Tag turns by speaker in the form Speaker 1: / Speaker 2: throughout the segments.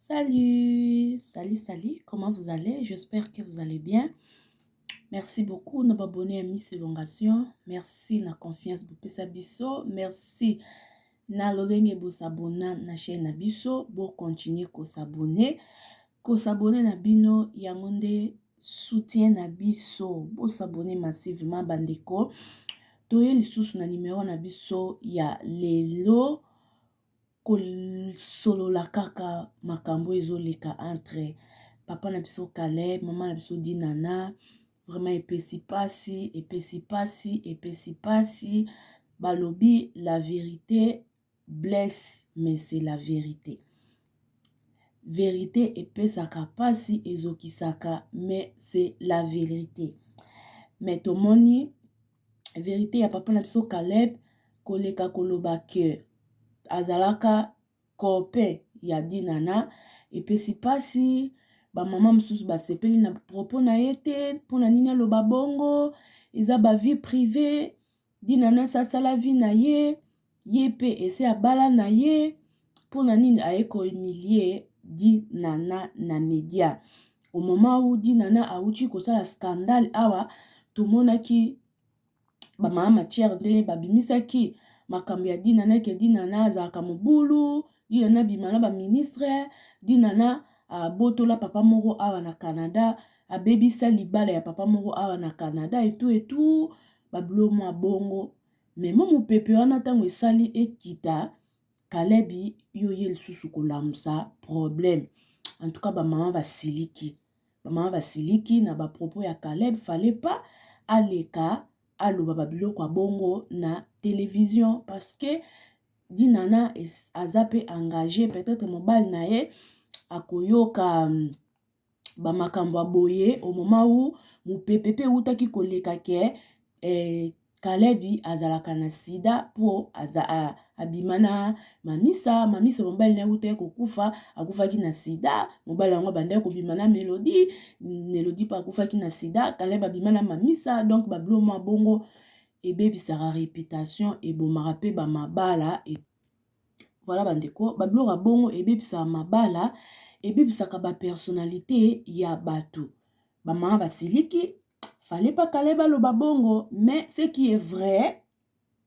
Speaker 1: Salut, salut, comment vous allez? J'espère que vous allez bien. Merci beaucoup de m'abonner à Miss Elongation. Merci na confiance pour pesa biso. Merci na lolenge bo s'abonner na chaîne na biso. Bo continuer ko s'abonner. Ko s'abonner na bino yangonde soutien na biso. Bo s'abonner massivement bandeko. Toye lisusu na numéro na biso ya lelo. Solo la kaka makambo ezoleka entre papa na biso Caleb, maman na biso Dinana. Vraiment epesi pasi. Balobi, la vérité blesse, mais c'est la vérité. Vérité epesaka pasi ezokisaka, mais c'est la vérité. Mais tomoni, vérité ya papa na biso Caleb, koleka koloba ke azalaka kope ya Dinana epesi pasi ba mama msusu basepeli na propos na yete pona nini aloba bongo eza ba vie privée Dinana sasala vie na ye pe ese abala na ye pona nini aeko humilier Dinana na media au moment où Dinana auti kosala scandale awa tomonaki ba mama matière nde babimisaki makambo ya Dinana ke Dinana azalaka mobulu Dinana bimana ba ministre Dinana botola papa moko awa na Canada abebisa libala ya papa moko awa na Canada et tout bablomo bongo mais momu pepe wana tango esali ekita Kalebi yo ye lisusu kolamusa problème en tout cas ba mama basiliki na ba propos ya Caleb fallait pas aleka aloba babiloko ya bongo na télévision parce que Dinana azape engagé peut-être mobile na ye akoyoka ba makambo boye au moment où mupepepe utaki koleka ke Kalebi azalaka na sida po abimana mamisa mobile na utaki kokufa akufaki na sida mobile yango banda ko bimana Melody pa akufaki na sida Kalebi abimana mamisa donc babloma bongo ebebisaka réputation ebomaka pe ba mabala et voilà bandeko bablora bongo ebebisaka mabala ebebisaka ba personnalité ya bato ba mama basiliki fallait pas Caleb aloba bongo mais ce qui est vrai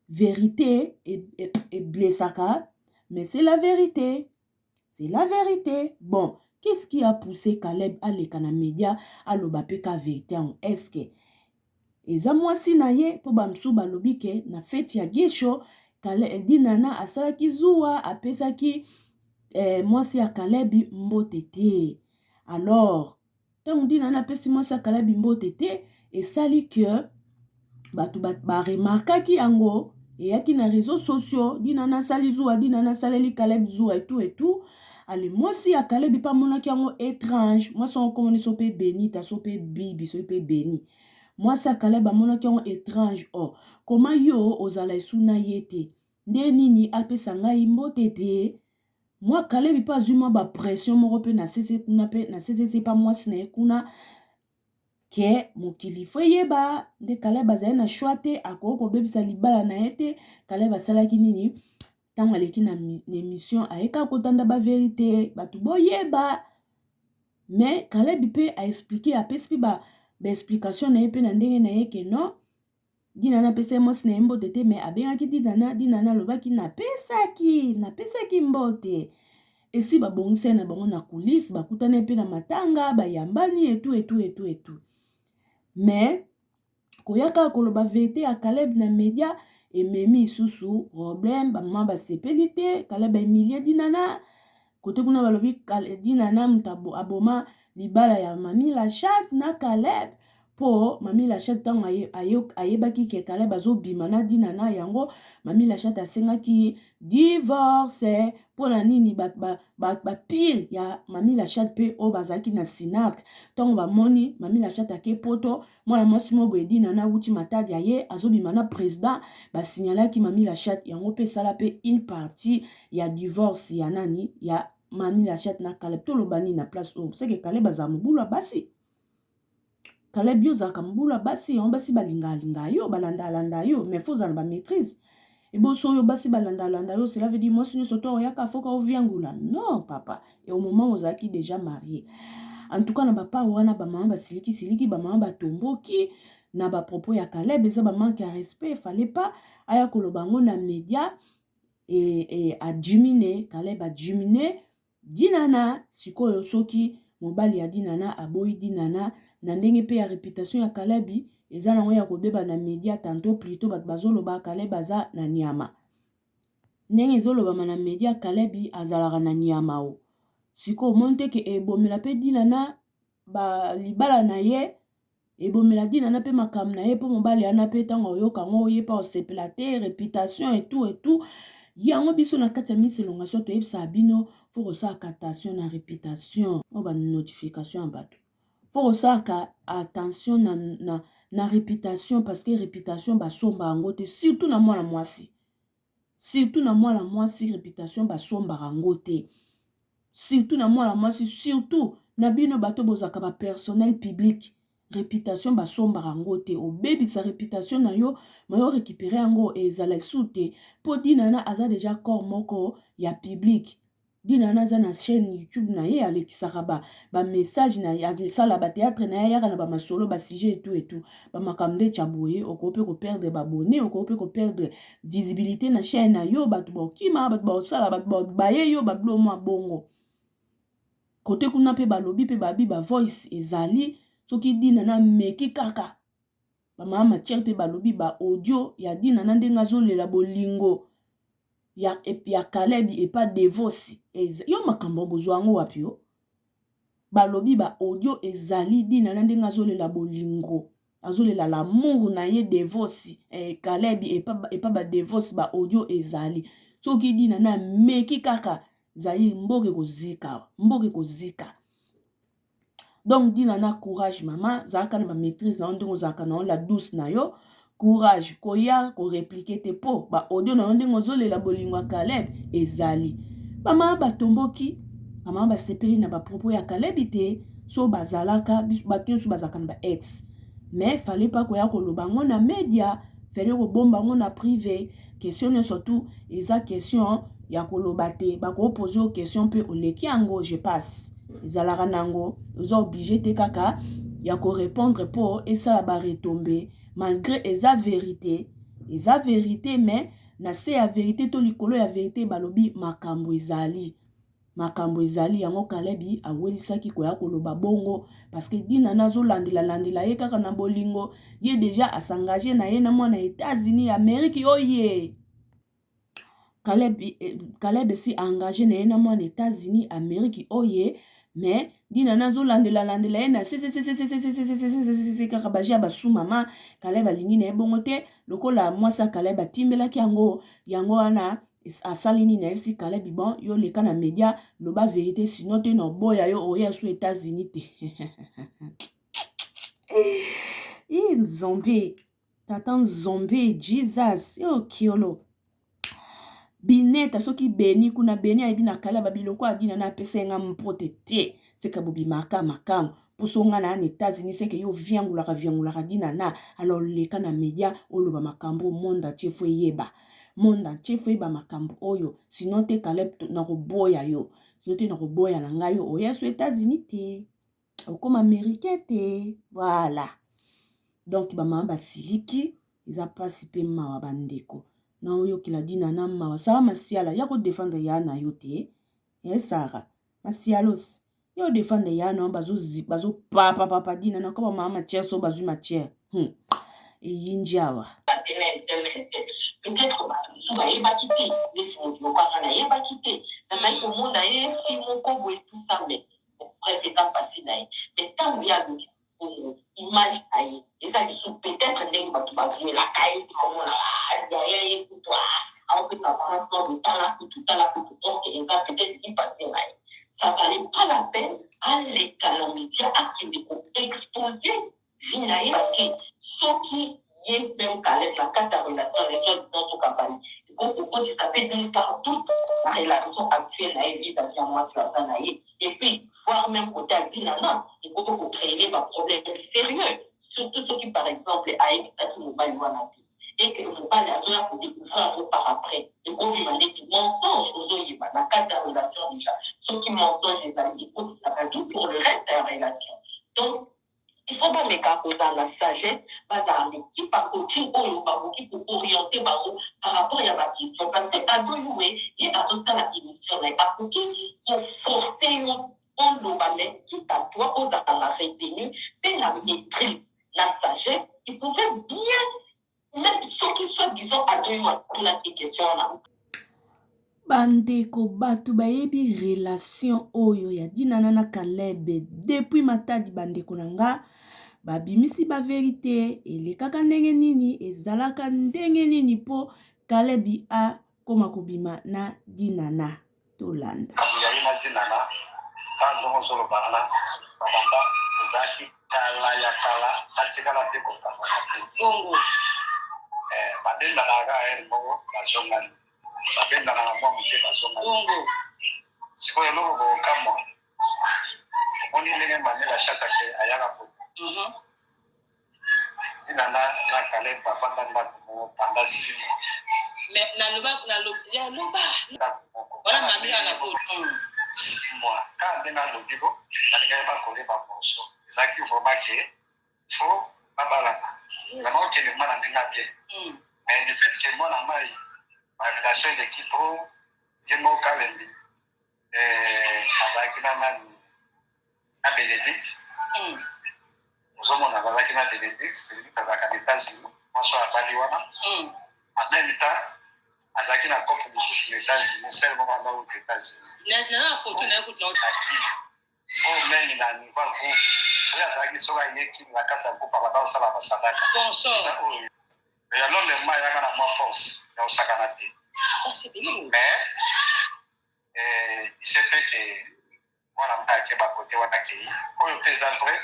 Speaker 1: vérité et blessaka mais c'est la vérité bon qu'est-ce qui a poussé Caleb à lekana média aloba pe ka vérité est-ce que eza mwasi na ye po bamsu balobi ke na fete ya Gisho Dinana asalaki zuwa apesaki mwasi ya Kalebi mbote te alors tango Dinana apesi mwasi ya Kalebi mbote te esali ke bato baremarkaki yango eyaki na réseaux sociaux Dinana asali zuwa Dinana asaleli Caleb zuwa et tout ale mwasi ya Kalebi pa monaki yango étrange mwasi yango komoni so pe Benita so pe Bibi so pe Beni mwasi ya Caleb amonaki yango étrange comment yo ozala esuna yete nde nini apesa ngai mbote te moi Caleb pa zuma ba pression moko pe na sese kuna pe na sese pa mwasi na ye kuna ke mokili fo yeba nde Caleb azali na choix te akoko bebisa libala na yete Caleb asalaki nini tango aleki na émission ayeka kotanda ba vérité batu boyeba mais Caleb pe a expliquer apesi pe ba explication na ye pe na ndenge na ye ke non Dinana pesa mwasi na mbote te mais abengaki Dinana lobaki napesaki mbote esi babongisa na bango na coulisse bakutana pe na matanga bayambani et tout mais koyaka koloba vérité ya Caleb na média ememi susu problème ba mama basepeli te Caleb emilie Dinana kote kuna balobi Dinana mutabo aboma libala ya Mami Lachat na Caleb po Mami Lachat tango ayebaki ke Caleb azobima na Dinana yango Mami Lachat asengaki divorce po na nini ba pile ya Mami Lachat pe o bazaki na Sinac tango bamoni Mami Lachat ake poto mwana mwasi mo boye Dinana wuti matadi aye azobima na président basignalaki Mami Lachat yango pe sala pe une partie ya divorce ya nani ya Mami Lachat na Caleb tolobani na place o c'est que Caleb azamubula basi Caleb yo zaka mbula basi yon basi balinga yo balanda yo mais faut en ba maîtrise Et bon, soyo basi balanda landa yo, cela veut dire moi si nous soto oyaka foka oviangula. Non, papa. Et au moment où Zaki déjà marié. En tout cas, na papa wana ba maman ba siliki ba maman ba tomboki na ba propos ya Caleb eza ba manque à respect, fallait pas aya kolobango na média et a diminué, Caleb a diminué dinana sikoyo soki mobali ya dinana aboyi dinana na ndenge pe ya réputation ya Caleb eza nango ya kobeba na média tantôt plutôt bat bazoloba Caleb aza na nyama. Ndenge ezolobama na média Caleb azalaka na nyama o. Siko monte ke ebomela pe dinana ba libala na ye ebomela dinana pe makam na ye po mobali ana pe tango yoka ngo ye pa osepela te réputation et tout yango biso na kati ya miselongasio to yebisa bino faut kosaka attention na réputation o ba notification bato faut kosaka attention na réputation parce que réputation basomba yango te surtout na mwana mwasi réputation basomba yango te surtout na mwana mwasi surtout na bino bato bozaka ba personnel public réputation basomba yango te obebisa réputation na yo mayo récupérer yango ezala soute po dinana aza déjà corps moko ya public dinana aza na chaîne YouTube na ye alekisaka ba message na sala ba théâtre na yaka na ba masolo ba sujet et tout ba makamde chaboye okope ko perdre ba abonné okope ko perdre visibilité na chaîne na yo bato bokima bato bosala bato baye yo bablo mwa bongo côté kuna pe balobi pe babi ba voice ezali soki dinana meki kaka ba mama tiel pe balobi ba audio ya dinana ndenga zolela bolingo ya Caleb et pas divorce yo makambo bozwa ngo wapi yo balobi ba audio ezali dinana ndenga zolela bolingo azolela l'amour na ye divorce Caleb et pas ba divorce ba audio ezali soki dinana meki kaka zayi mboke kozika donc dinana courage maman zaka na ba maîtrise na ndenge zaka na la douce na yo courage koya ko répliquer te po ba audio na ndenge zolela bolingo Caleb ezali mama batomboki mama basepeli na ba propos ya Caleb te so bazalaka bato so bazaka na ba ex mais fallait pas koya koloba ngo na média fallait ko bomba ngo na privé question surtout eza question ya koloba te bako poser aux questions pe oleki yango je passe ezalaka nango oza obligé te kaka ya ko répondre po esala ba retomber malgré eza vérité mais na se ya vérité to likolo ya vérité balobi makambo ezali yango Caleb awelisaki koya koloba bongo parce que dinana zolandela ye kaka na bolingo ye déjà asengagé na ye na mwana États-Unis Amérique oye Caleb si engagé na ye na mwana États-Unis Amérique oye mais dinana zolandela ye na kaka baji ya basu mama Caleb alingi na ye bongo te lokola mwasi Caleb atimbelaki yango wana asali nini na si Caleb bon yo leka na média loba vérité sinon te no boya yo oya su États-Unis te zombie tatan zombie Jesus yo kiolo bineta soki beni kuna beni ayebi na Caleb babiloko adina na pesa nga mpote te seka bobi makam poso nga na États-Unis seke yo viangulaka dina na alors leka na média oloba makambo monde entier fo yeba makambo oyo sinon te Caleb na koboya yo sinon te na koboya na ngai yo oya so États-Unis te okoma américain te voilà donc ba mama basiliki eza pasi pe mawa bandeko na oyo kila dina na mawa sara masiala ya ko défendre ya na yo te sara masialos yo défendre ya na bazo papa dina na ko ba mama tiers so bazu matière yinjawa peut-être souvent il va quitter les fonds donc quand il va quitter dans mai au monde est si mon combo et tout ça mais président passé là mais tant il y a image aïe et ça dit peut-être n'est pas tout va la caille comme on a derrière tout toi en fait ça prend tout là tout ok il va peut-être y passer là ça valait pas la peine à les calamités à qui exposer vinaï parce que ceux qui y même Caleb la carte à relation les gens dans son campagne donc pourquoi tu t'appelles d'une part toute la relation actuelle à évidemment à moi sur la et puis voire même côté à Binana il faut que créer des problèmes sérieux surtout ceux qui par exemple à évidemment mobile
Speaker 2: et que le pas d'ailleurs pour découvrir un peu par après. Et qu'on lui demandait du mensonge aux autres, dans le cadre de la relation déjà. Ceux qui mensongent, les amis, ça va tout pour le reste de la relation. Donc, il faut pas mettre à cause de la sagesse, pas dans l'équipe, par côté, qui pour orienter par rapport à ma question. Parce que à deux jouer, il y a à la émission, à côté, pour forcer on doit mettre qui à toi, aux dans la retenue, et la maîtrise, la sagesse, il pouvait bien, même ceux qui soient, disons, à deux pour la question là.
Speaker 1: Bandeko bato bayebi relation oyo ya Dinana na Caleb depuis matadi bandeko nanga babimisi ba vérité elekaka ndenge nini ezalaka ndenge nini po Caleb a koma kobima na Dinana tolanda
Speaker 3: yayi na Dinana ta ndongo solo bana babanda zaki kala ya kala atikala pe ko kama
Speaker 2: Bongo
Speaker 3: badenda na ga bongo na zongani babenda na mwa muje na zongani
Speaker 2: bongo
Speaker 3: sikoyo loko ko kamwa oni ndenge manela shata ke ayaka ko Dinana na Caleb bafanda ndako panda simo
Speaker 2: mais na loba voilà mami ana ko
Speaker 3: moi quand on a le bibo on pas coller par morceau zaki vraiment que faut pas balaka vraiment que le mal en bien mais le fait que moi la mai ma relation de qui trop yemo Caleb azaki na mani à Bénédicte nous sommes na bazaki na Bénédicte azaka États-Unis moi so abali wana en même temps azaki na coupe de sous les États-Unis seulement dans les États-Unis
Speaker 2: na photo na ko donc
Speaker 3: oh men na niveau groupe oya azaki soka yeki na kata groupe abanda osala basadaka
Speaker 2: sponsor
Speaker 3: et alors le ma yaka na moi force ya osakana te
Speaker 2: c'est bien
Speaker 3: mais il s'est fait que mwana mba ake bakote wana kei oyo mpe eza vrai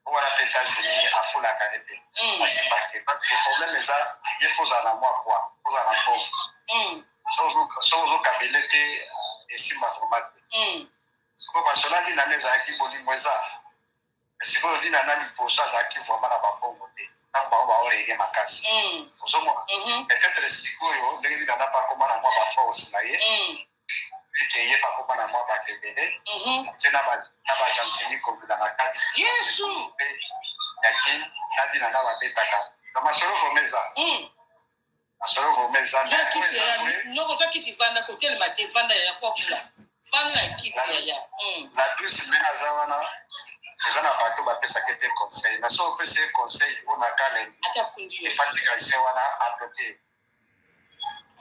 Speaker 3: wana mpe États-Unis afulaka ye te asiba te parce que problème eza ye fozala na mwa kwa fozala na mbongo so ozokabele te esimba vraimen te sikoyo basona Dinana ezalaki bolimo eza sikoyo Dinana liboso azalaki vraimen na bambongo te ntango bango baorege makasi ozomona peut-être sikoyo ndenge Dinana mpe akoma na mwa baforce na ye eke ye mpe akoma na mwa bato ebele te na bagentini kovila na kati mpe yaki na Dinana babetaka na masolo vraimen eza asolo komeza
Speaker 2: noko kakiti vanda ko tele mate vanda ya kwa kula vanda kiti ya
Speaker 3: la plus mais azawana ezana bato bapesa kete conseil na so pesa conseil pour na Caleb
Speaker 2: atafundi
Speaker 3: efatika ise wana a bloquer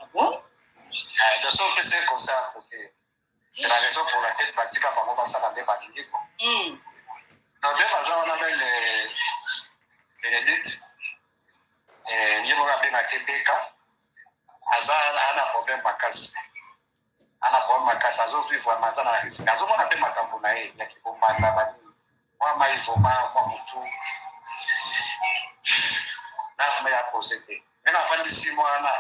Speaker 2: ah bon
Speaker 3: de so pesa conseil a bloquer c'est la raison pour laquelle fatika bango basala nde balingi na nde bazawana bene Benedict yebo kabena kebeka ana problème makasi azo vivre mazana risque azo mona pe makambo na ye ya kibombanda bani mwa maivoma mwa mutu na me ya posete mais na vandi si mwana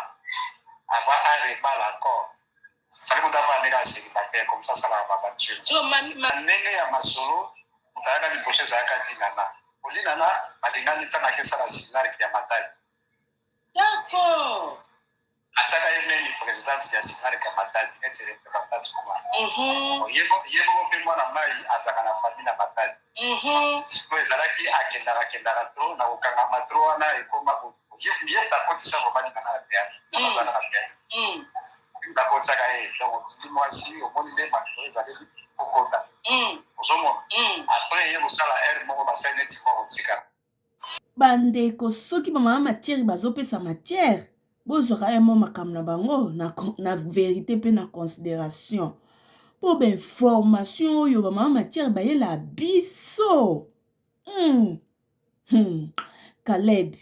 Speaker 3: avant arrebal encore fallait muta va nega célibataire comme ça la aventure
Speaker 2: so
Speaker 3: nenge ya masolo mutayaka liboso ezalaka Dinana Dinana balingani ntana kesala scénario ya matali
Speaker 2: d'accord
Speaker 3: ataka yemeni présidente ya scénario ya matali neti représentante kuma yebo mpe mwana mai azaka na famille na matali sikoyo ezalaki akendaka tro na kokangama tro wana ekoma ye takotisa vobaningana na teatre na bazana na teatre ndakotisaka ye donc mwasi omoni nde makolo ezaleli kokota ozomona après ye kosala aire moko basali neti moko kotikana
Speaker 1: bandeko soki bamama matière bazopesa matière bozwaka ye mo makambo na bango na vérité mpe na considération mpo bainformation oyo bamama matière bayela biso Caleb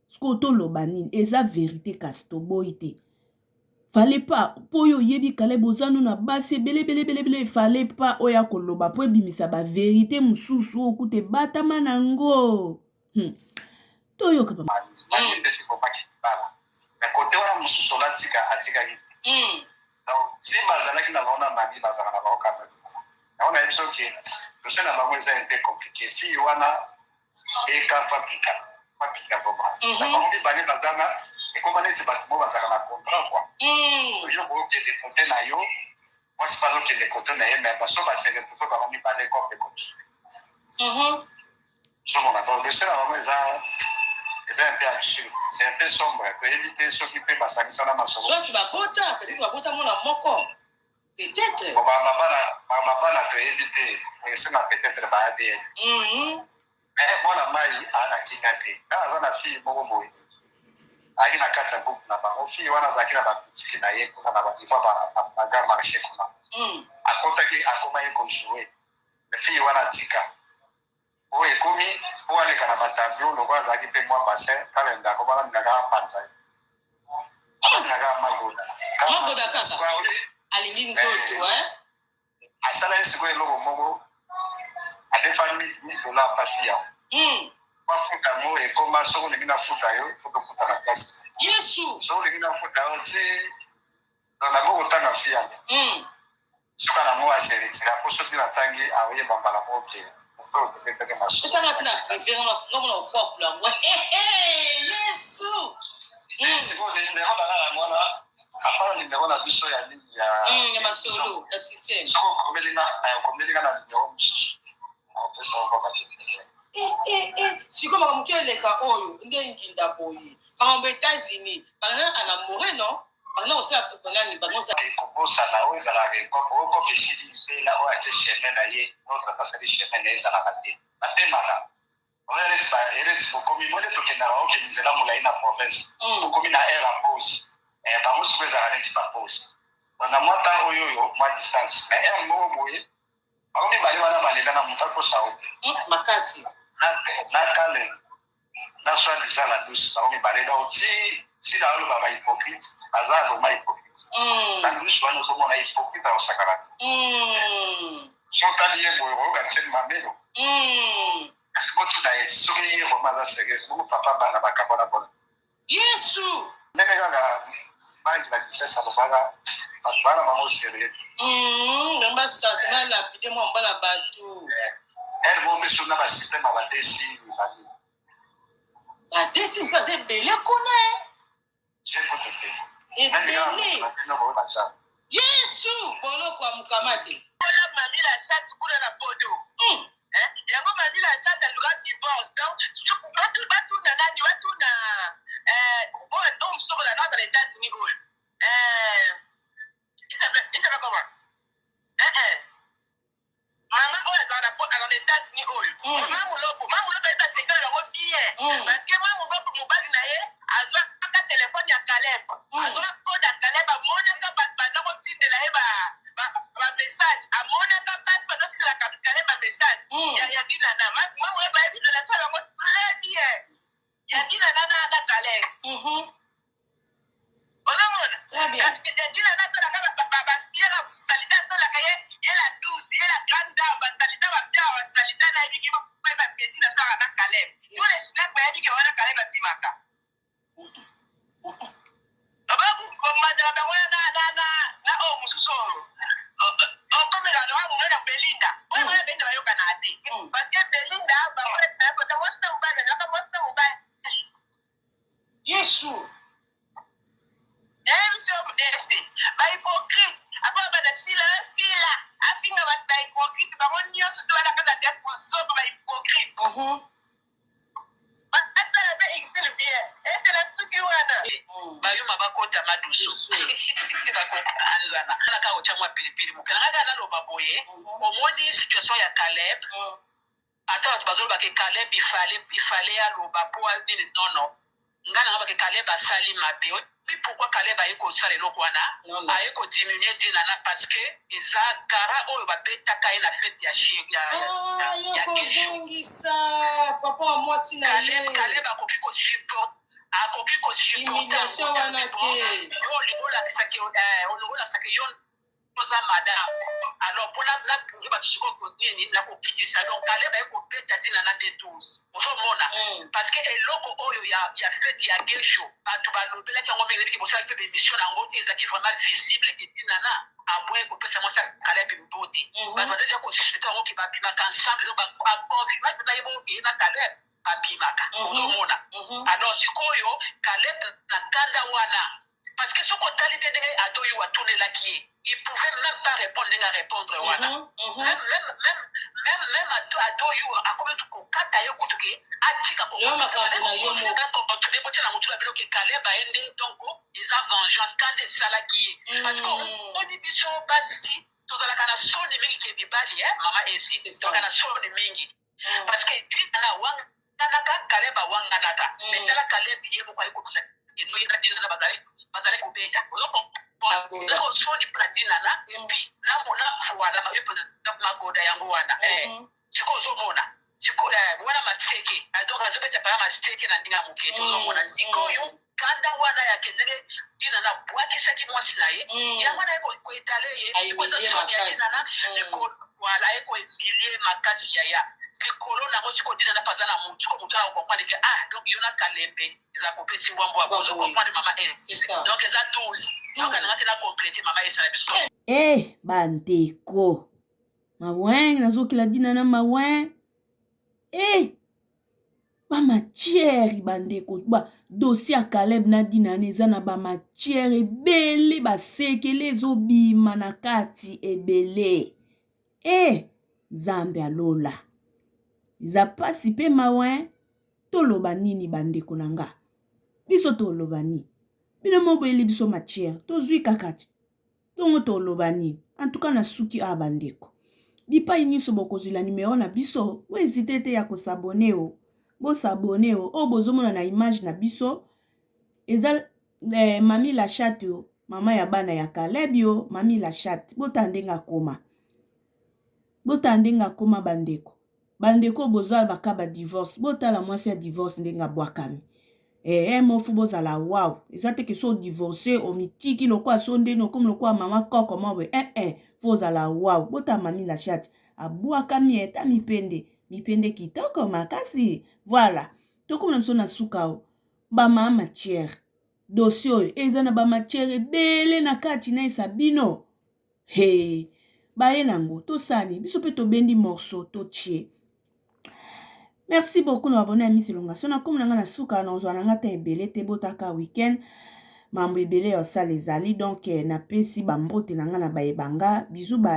Speaker 1: siko toloba nini eza vérité kasi toboyi te fallait pas po oyo oyebi Caleb ozanu na basi ebele fallait pas oya koloba po ebimisa ba vérité mosusu okute batama nango toyoka ba
Speaker 3: esi kopaki bala mais côté wana mosusu atikaki donc si bazalaki na bango na mami bazalaka na bango kaka naona yebi soki dossier na bango eza un peu compliqué fille wana ekafa pika pika vraiment bango mibale bazana ekoma neti bato mo bazala na contrat quoi yo bokende kote na yo mwasi bazokende kote na ye me baso baseke tufe bango mibale kope kotu somona donc le sera vraiment eza un peu absurde, c'est un peu sombre to éviter soki mpe basangisa na masolo
Speaker 4: soit babota peut-être babota mona moko peut-être
Speaker 3: babana to éviter esenga peut-être baadn mais mwana mai ana kinga te nga aza na fille moko boye ayi na kati ya groupe na bango fille wana azalaki na babutiki na ye kuna na badiva bagar marché kuna akotaki akoma ye kojoue me fille wana tika oyo ekomi po aleka na batableau lokola azalaki mpe mwa bassin tala ndako bana minaka panza minaka magoda
Speaker 4: kaka alingi nzoto
Speaker 3: asala ye sikoyo eloko moko adefa $1000 mpasi yango bafuta yango ekoma soki olingi nafuta yo fo tokuta na place
Speaker 4: yesu
Speaker 3: soki olingi nafuta yo ti nabo kotanga fi yango soka nango aseretira po soki natangi aoyeba mbala moko ke ototepeke
Speaker 4: Yesu
Speaker 3: nimero nanga yango wana apart nimero na biso ya ligne ya
Speaker 4: masolo ya système
Speaker 3: soki okomelinga na nimero mosusu opesa okobakee
Speaker 4: siko makambo eleka oyo nde nginda boye makambo États-Unis bana anamore no bana osala banani bana osala
Speaker 3: ekobosana oyo ezalaka ekopo okope esili mpela oyo ate chemin na ye notre pasali chemin na ye ezalaka te batemaka eleti bokomi mone tokendaka okende nzela molai na province bokomi na air a pose bango siko ezalaka neti bapose na mwa temps oyo mwa distance na air moko boye bango mibale wana balela na moto akosa ote
Speaker 4: makasi
Speaker 3: na kale na soi disant la douce bango mibale donc si naoloba bahypocrite baza vraimen hypocrite na douce wana ozomona hypocrite akosakana te so otali ye boye koyoka ntieni mamelo kasi botuna ye soki ye vraimen aza sérieuse boko papa bana bakambo na bona
Speaker 4: yesu
Speaker 3: ndenge kaka bangi na lisese alobaka bato bana bango sérieux
Speaker 4: basasi balapide mwa mbala bato
Speaker 3: ere bo mpe so na basystème ya badesi mibale
Speaker 4: badesi mpe aza ebele kuna
Speaker 3: jekoto te
Speaker 4: ebele yesu boloko ya mokama te
Speaker 2: mamila chat kuna na bodo yango mamila chat aluka divorce donc batuna nani batuna oyo mosoko na dans les États-Unis oyo il s'appelle comment mama oyo azala dans les États-Unis oyo mamuloko eza sekele yango bien parce que mamuloko mobali na ye azwaka telefone ya Caleb azwaka code ya Caleb amonaka bato baza kotindela ye bamessage amonaka mpasi bazotindelaka Caleb bamessage ya dinana mamuloko bayebi relation yango très bien ya dinana na Caleb ozomona dinana asolaka basiera busalita asolaka ye la douce ye la grande dame basalita babia basalita na yebiki bapesi na saka na Caleb to esnak bayebiki wana Caleb abimaka obakomandela bango na oyo mosusu oyo okomela loa monene Belinda oyo wana Belinda bayokana te parce que Belinda bangoeta mwasina mobali alaka mwasina mobali
Speaker 4: yesu
Speaker 2: biso ese bahypocrite apa bana sila afinga bato bahypocrite bango nyonso to balakaka te kozoba bahypocrite atala mpe exile bien ese na suki wana
Speaker 5: bayuma bakota madusu bakoanzana alaka otya mwa pilipili mokena kaka naloba boye omoni situation ya Caleb ata bato bazolobaka Caleb ifale aloba po nini nono nga nanga bake Caleb asali mabe pourquoi Caleb aye kosala eloko wana aye kodiminuer dinana parce que eza kara oyo babetaka ye na fete ya
Speaker 4: kozongisa papa wa mwasi na ye
Speaker 5: Caleb akoki kosupporta
Speaker 4: wana te
Speaker 5: olingolakisaki yo oza madame alors mpona naprouve bato sikoyo nini nakokitisa donc Caleb aye kobeta dinana nde 12 ozomona parce que eloko oyo ya fete ya gesho bato balobelaki yango mingi ebiki bosalaki mpe bémission na yango ezalaki vraiment visible ke dinana aboye kopesa mwasi Caleb mbote bato bazalia kosuspecte yango ke babimaka ensemble donc baconfirme mpe bayeba okeye na Caleb abimaka ozomona alors sikoyo Caleb na kanda wana parce que soko tali bien ndenge adoyi watunelaki ye il pouvait même pas répondre ndenge arépondre wana même adoyi akomi kokata ye kutuke atika kokotina mutula bino ke Caleb aende donc eza vengeance kande esalaki ye parce que omoni biso basi tozalaka na soni mingi ke mibali mama esi tozalaka na soni mingi parce que na wanganaka Caleb awanganaka mais tala Caleb ye moko ayekokisa eno yena dina na bazali kobeta ozoko soni mpona dina na epuis namona fuala magoda yango wana sikoyo ozomona sikoyo wana maseke donc azobeta paya maseke na ndenge ya moke tozomona sikoyo kanda wana yakendele dina na bwakisaki mwasi na ye yango na ye koetale ye eza soni ya dina na voilà ekoemilie makasi yaya likolo nango sikoyo dina na paza na mutu sikoyo mutu akokomprendre ke donc yo na Kalembe eza kopesi mbwambo akozokomprendre mama donc eza 12 donc anangaki na complete mama esala biso
Speaker 1: bandeko maweng nazokela dina na maweng bamatiere bandeko dossier ya Caleb na dina na eza na bamatiere ebele basekele ezobima na kati ebele Zambe alola eza pasi mpe mawe toloba nini bandeko na nga biso toloba nini bino moboyeli biso matiere tozwi kakati tongo toloba nini antuka na suki bandeko bipai nyonso bokozwila numero na biso bohésite te ya kosabone bosabone bozomona na image na biso eza mami la chat mama ya bana ya Caleb mami la chat botandenga koma bandeko bozala bakaba divorce botala mwasi ya divorce ndenga bwakami mofu bozala wow eza te ke so divorce omitiki lokwa so ndeni okomi lokwa mama koko mabwe fozala wow bota mami la chat abwakami eta mipende kitoko makasi voilà tokomi na biso na suka bama matière dossier oyo eza na bamatière ebele na kati na esabino baye nango tosali biso pe tobendi morceau totie. Merci beaucoup na abonné à Miss Elonga. Na comme na suka na ozwa na ngata ebele te botaka weekend mambo ebele yo sala ezali donc na pesi bambote na nga na bayebanga bisous.